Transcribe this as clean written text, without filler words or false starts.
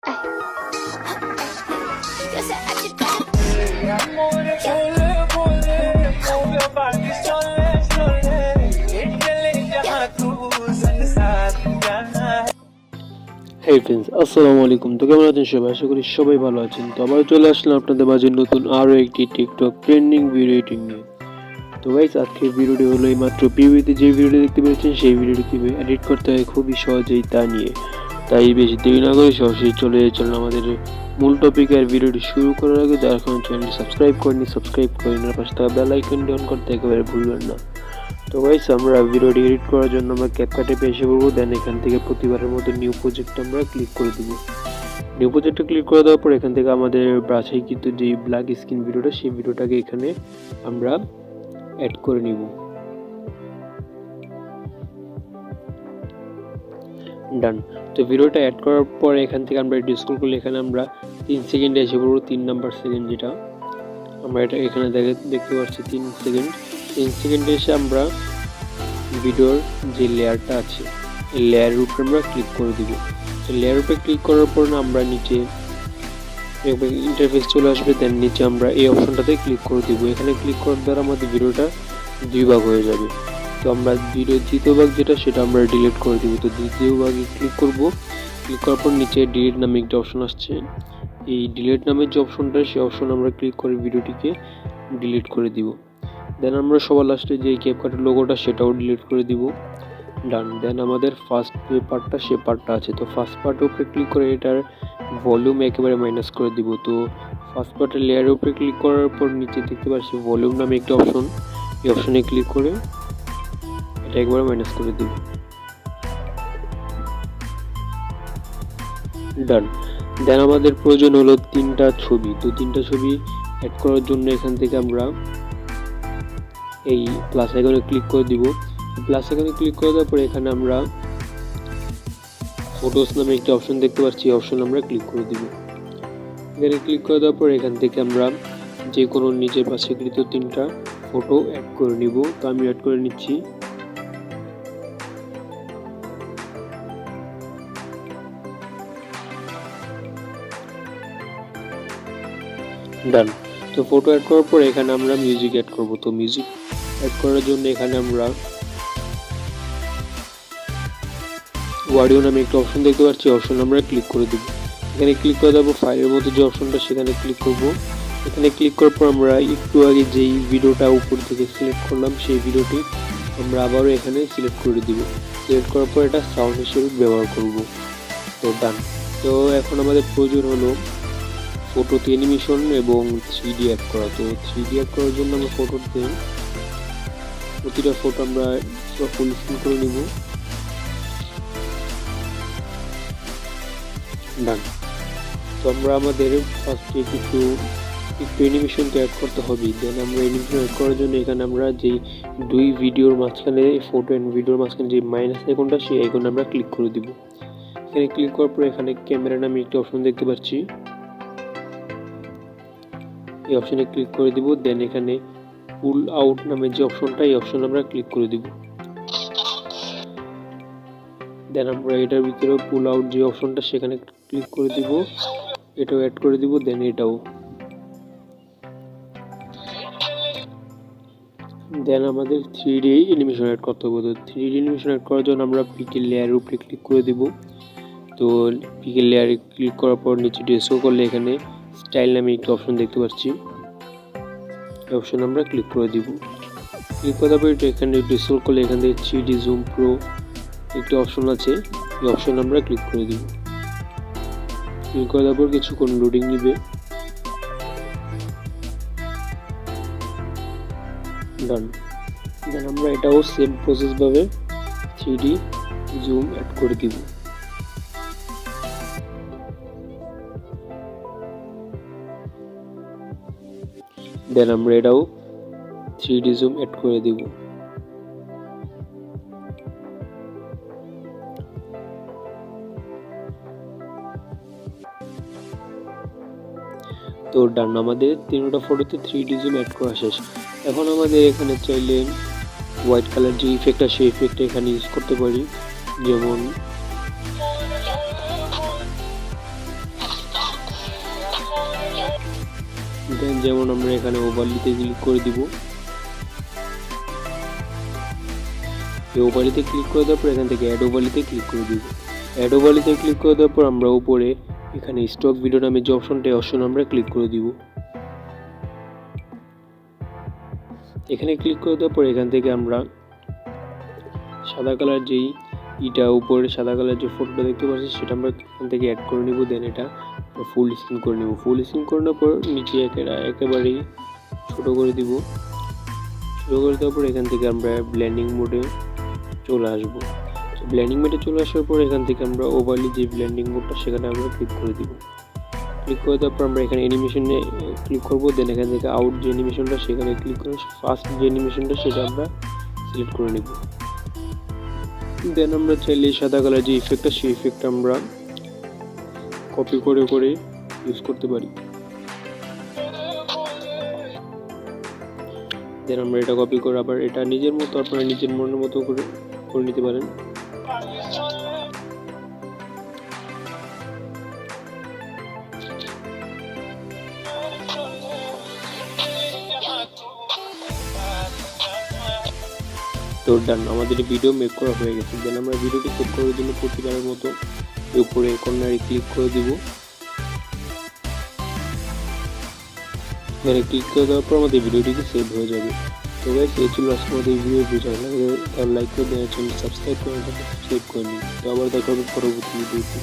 Hey friends, আসসালামু আলাইকুম। তো কেমন আছেন সবাই? আশা করি সবাই ভালো আছেন। তো আবার চলে আসলাম আপনাদের মাঝে নতুন আরো একটি টিকটক ট্রেন্ডিং ভিডিও এডিটিং নিয়ে। তো গাইস, আজকের ভিডিওটি হলো এইমাত্র প্রিভিউতে যে ভিডিওটি দেখতে পেয়েছেন সেই ভিডিওটি কিভাবে এডিট করতে হয় খুবই সহজেই তা নিয়ে। তাই বেশি দেরি না করে সরাসরি চলে চলুন আমাদের মূল টপিক। আর ভিডিওটি শুরু করার আগে যারা এখন চ্যানেলটি সাবস্ক্রাইব করেনি সাবস্ক্রাইব করে নিন, পাশে থাকা বেল আইকনটি অন করতে একেবারে ভুলবেন না। তো গাইস, আমরা ভিডিওটি এডিট করার জন্য আমরা ক্যাপকাটে এসে পড়বো। দেন এখান থেকে প্রতিবারের মতো নিউ প্রজেক্ট আমরা ক্লিক করে দেবো। নিউ প্রজেক্টে ক্লিক করে দেওয়ার পর এখান থেকে আমাদের বাছাই কিন্তু যে ব্ল্যাক স্ক্রিন ভিডিওটা সেই ভিডিওটাকে এখানে আমরা অ্যাড করে নিব। ডান। তো ভিডিওটা অ্যাড করার পর এখান থেকে আমরা স্ক্রল করলে এখানে আমরা 3 সেকেন্ডে এসে পড়বো। 3 নাম্বার সেকেন্ড যেটা আমরা এটা এখানে দেখতে পাচ্ছি 3 সেকেন্ড। 3 সেকেন্ডে এসে আমরা ভিডিওর যে লেয়ারটা আছে এই লেয়ারের উপরে আমরা ক্লিক করে দিব। তো লেয়ারের উপরে ক্লিক করার পর আমরা নিচে ইন্টারফেস চলে আসবে। দেন নিচে আমরা এই অপশনটাতে ক্লিক করে দিব। এখানে ক্লিক করার দ্বারা আমাদের ভিডিওটা 2 ভাগ হয়ে যাবে। তো আমরা ভিডিওর দ্বিতীয় ভাগ যেটা সেটা আমরা ডিলিট করে দিব। তো দ্বিতীয় ভাগে ক্লিক করব। ক্লিক করার পর নিচে ডিলিট নামে একটা অপশন আসছে। এই ডিলিট নামের যে অপশনটা সেই অপশন আমরা ক্লিক করে ভিডিওটিকে ডিলিট করে দিব। দেন আমরা সবার লাস্টে যে ক্যাপকাটের লোগোটা সেটাও ডিলিট করে দিব। ডান। দেন আমাদের ফার্স্ট যে পার্টটা সে পার্টটা আছে, তো ফার্স্ট পার্টের উপরে ক্লিক করে এটার ভলিউম একেবারে মাইনাস করে দিব। তো ফার্স্ট পার্টের লেয়ারের উপরে ক্লিক করার পর নিচে দেখতে পাচ্ছি ভলিউম নামে একটা অপশন, এই অপশনে ক্লিক করে এটা একবারে মাইনাস করে দিব। ডান। দেন আমাদের প্রয়োজন হলো 3টা ছবি। তো 3টা ছবি অ্যাড করার জন্য এখান থেকে আমরা এই প্লাস আইকনে ক্লিক করে দিব। প্লাস আইকনে ক্লিক করে দেওয়ার পরে এখানে আমরা ফটোস নামে একটা অপশন দেখতে পাচ্ছি, এই অপশন আমরা ক্লিক করে দিব। এখানে ক্লিক করে দেওয়ার পর এখান থেকে আমরা যে কোনো নিচের পাশে কৃত 3টা ফটো অ্যাড করে নিব। তো আমি অ্যাড করে নিচ্ছি। ডান। তো ফটো অ্যাড করার পর এখানে আমরা মিউজিক অ্যাড করব। তো মিউজিক অ্যাড করার জন্য এখানে আমরা অডিও নামে একটা অপশন দেখতে পাচ্ছি, অপশন আমরা ক্লিক করে দেব। এখানে ক্লিক করে দেবো ফাইলের মধ্যে যে অপশনটা সেখানে ক্লিক করব। এখানে ক্লিক করার পর আমরা একটু আগে যেই ভিডিওটা উপর থেকে সিলেক্ট করলাম সেই ভিডিওটি আমরা আবারও এখানে সিলেক্ট করে দিব। সিলেক্ট করার পর এটা সাউন্ড হিসেবে ব্যবহার করব। তো ডান। তো এখন আমাদের প্রয়োজন হলো ফটোতে অ্যানিমেশন এবং 3D অ্যাড করা। তো 3D অ্যাড করার জন্য আমরা ফটোতে প্রতিটা ফটো আমরা ফুল স্ক্রিন করে নিব। ডান। তো আমরা আমাদের ফার্স্টে একটু অ্যানিমেশন অ্যাড করতে হবে। দেন আমরা অ্যানিমেশন অ্যাড করার জন্য এখানে আমরা যেই 2 ভিডিওর মাঝখানে ফটো অ্যান্ড ভিডিওর মাঝখানে যে মাইনাস আইকনটা সেই আইকনে আমরা ক্লিক করে দিব। এখানে ক্লিক করার পর এখানে ক্যামেরা নামে একটা অপশন দেখতে পাচ্ছি, এই অপশনে ক্লিক করে দিব। দেন এখানে পুল আউট নামে যে অপশনটা এই অপশন আমরা ক্লিক করে দিব। দেন আমরা এটার ভিতরে পুল আউট যে অপশনটা সেখানে ক্লিক করে দিব, এটাও অ্যাড করে দিব। দেন এটাও। দেন আমাদের 3D অ্যানিমেশন অ্যাড করতে হবে। তো 3D অ্যানিমেশন অ্যাড করার জন্য আমরা পিকের লেয়ারের উপরে ক্লিক করে দিব। তো পিকের লেয়ারে ক্লিক করার পর নিচে ডেস্ক করলে এখানে স্টাইল নামে একটা অপশন দেখতে পাচ্ছি, এই অপশন আমরা ক্লিক করে দিব। ক্লিক করার পর এখানে ডেস্ক করলে এখান থেকে 3D জুম প্রো একটা অপশন আছে, এই অপশন আমরা ক্লিক করে দিব। ক্লিক করার পর কিছুক্ষণ লোডিং নিবে। ডান। দেন আমরা এটাও সেম প্রসেস ভাবে 3D জুম অ্যাড করে দিব। দেন আমরা এটাও 3D জুম অ্যাড করে দিব। তো ডান। আমাদের 3টা ফটোতে 3D জুম অ্যাড করা শেষ। এখন আমাদের এখানে চাইলে হোয়াইট কালার যে ইফেক্টটা সেই ইফেক্টটা এখানে ইউজ করতে পারি। যেমন দেন যেমন আমরা এখানে ওভারলিতে ক্লিক করে দিব। এই ওভারলিতে ক্লিক করে দেওয়ার পর এখান থেকে অ্যাড ওভারলিতে ক্লিক করে দিব। অ্যাড ওভারলিতে ক্লিক করে দেওয়ার পর আমরা উপরে এখানে স্টক ভিডিও নামে যে অপশনটা অপশন আমরা ক্লিক করে দিব। এখানে ক্লিক করে দেওয়ার পর এখান থেকে আমরা সাদা কালার যেই উপরে সাদা কালার যে ফটোটা দেখতে পাচ্ছি সেটা আমরা এখান থেকে অ্যাড করে নিব। দেন এটা ফুল স্ক্রিন করে নিব। ফুল স্ক্রিন করে নেওয়ার পর নিচে একেবারেই ছোটো করে দিব। ছোটো করে দেওয়ার পর এখান থেকে আমরা ব্লেন্ডিং মোডে চলে আসবো। ব্লেন্ডিং মোডে চলে আসার পর এখান থেকে আমরা ওভারলি যে ব্লেন্ডিং মোডটা সেখানে আমরা ক্লিক করে দিব। ক্লিক করে দেওয়ার পর আমরা এখানে অ্যানিমেশনে ক্লিক করবো। দেন এখান থেকে আউট যে অ্যানিমেশনটা সেখানে ক্লিক করে ফার্স্ট যে অ্যানিমেশনটা সেটা আমরা সিলেক্ট করে নেব। দেন আমরা চাইলে সাদা কালার যে ইফেক্টটা সেই ইফেক্টটা আমরা কপি করে ইউজ করতে পারি। দেন আমরা এটা কপি করে আবার এটা নিজের মতো আপনারা নিজের মনের মতো করে নিতে পারেন। তো ডান, আমাদের ভিডিও মেক করা হয়ে গেছে। দেন আমরা ভিডিওটি সেভ করার জন্য প্রতিবারের মতো উপরে কর্নারে ক্লিক করে দিব। এখানে ক্লিক করে দেওয়ার পর আমাদের ভিডিওটিকে সেভ হয়ে যাবে। তো গাইস, এই ছিল আজকে আমাদের ভিডিও। লাইক করে দেওয়ার জন্য সাবস্ক্রাইব করে নিন। তো আবার দেখা হবে পরবর্তী ভিডিওতে।